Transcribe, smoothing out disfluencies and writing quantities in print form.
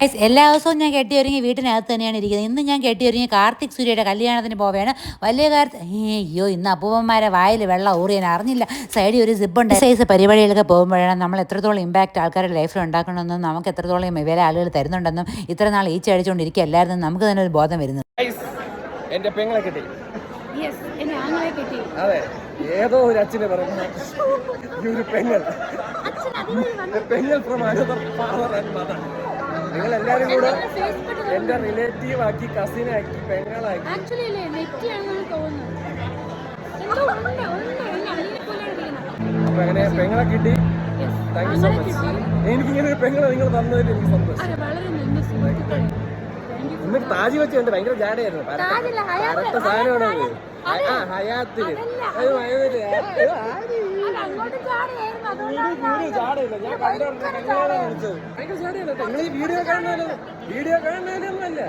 എല്ലാ ദിവസവും ഞാൻ കെട്ടിയൊരുങ്ങി വീട്ടിനകത്ത് തന്നെയാണ് ഇരിക്കുന്നത്. ഇന്ന് ഞാൻ കെട്ടിയൊരുങ്ങി കാർത്തിക് സൂര്യയുടെ കല്യാണത്തിന് പോവുകയാണ്. വലിയ കാര്യത്തിൽ അയ്യോ ഇന്ന് അപ്പൂപ്പന്മാരെ വായിൽ വെള്ളം ഊറിയാൻ അറിഞ്ഞില്ല. സൈഡിൽ ഒരു സിബുണ്ട്. സൈസ് പരിപാടികളൊക്കെ പോകുമ്പോഴാണ് നമ്മൾ എത്രത്തോളം ഇമ്പാക്റ്റ് ആൾക്കാരുടെ ലൈഫിൽ ഉണ്ടാക്കണമെന്നും നമുക്ക് എത്രത്തോളം വില ആളുകൾ തരുന്നുണ്ടെന്നും ഇത്ര നാൾ ഈച്ച അടിച്ചുകൊണ്ടിരിക്കുകയല്ലായിരുന്നു നമുക്ക് തന്നെ ഒരു ബോധം വരുന്നത്. എന്റെ പെങ്ങളെ കിട്ടി. അതെ, ഏതോ ഒരു അച്ഛനെ പറഞ്ഞു ഒരു പെങ്ങൾ from another father and mother. നിങ്ങൾ എല്ലാരും കൂടെ എന്റെ റിലേറ്റീവ് ആക്കി, കസിനാക്കി, പെങ്ങളാക്കി. അപ്പൊ അങ്ങനെ പെങ്ങളെ കിട്ടി. Thank you so much. എനിക്കിങ്ങനെ ഒരു പെങ്ങളെ നിങ്ങൾ തന്നതിൽ എനിക്ക് സന്തോഷം. എന്നിട്ട് താജി വെച്ചുണ്ട് ഭയങ്കര ജാടയായിരുന്നു. കറക്റ്റ് സാധനമാണ് ഹയാത്തില്. ജാടയില്ല, ഞാൻ ഭയങ്കര ജാടയാണ്. നിങ്ങൾ ഈ വീഡിയോ കാണുന്നതിലൊന്നും അല്ല.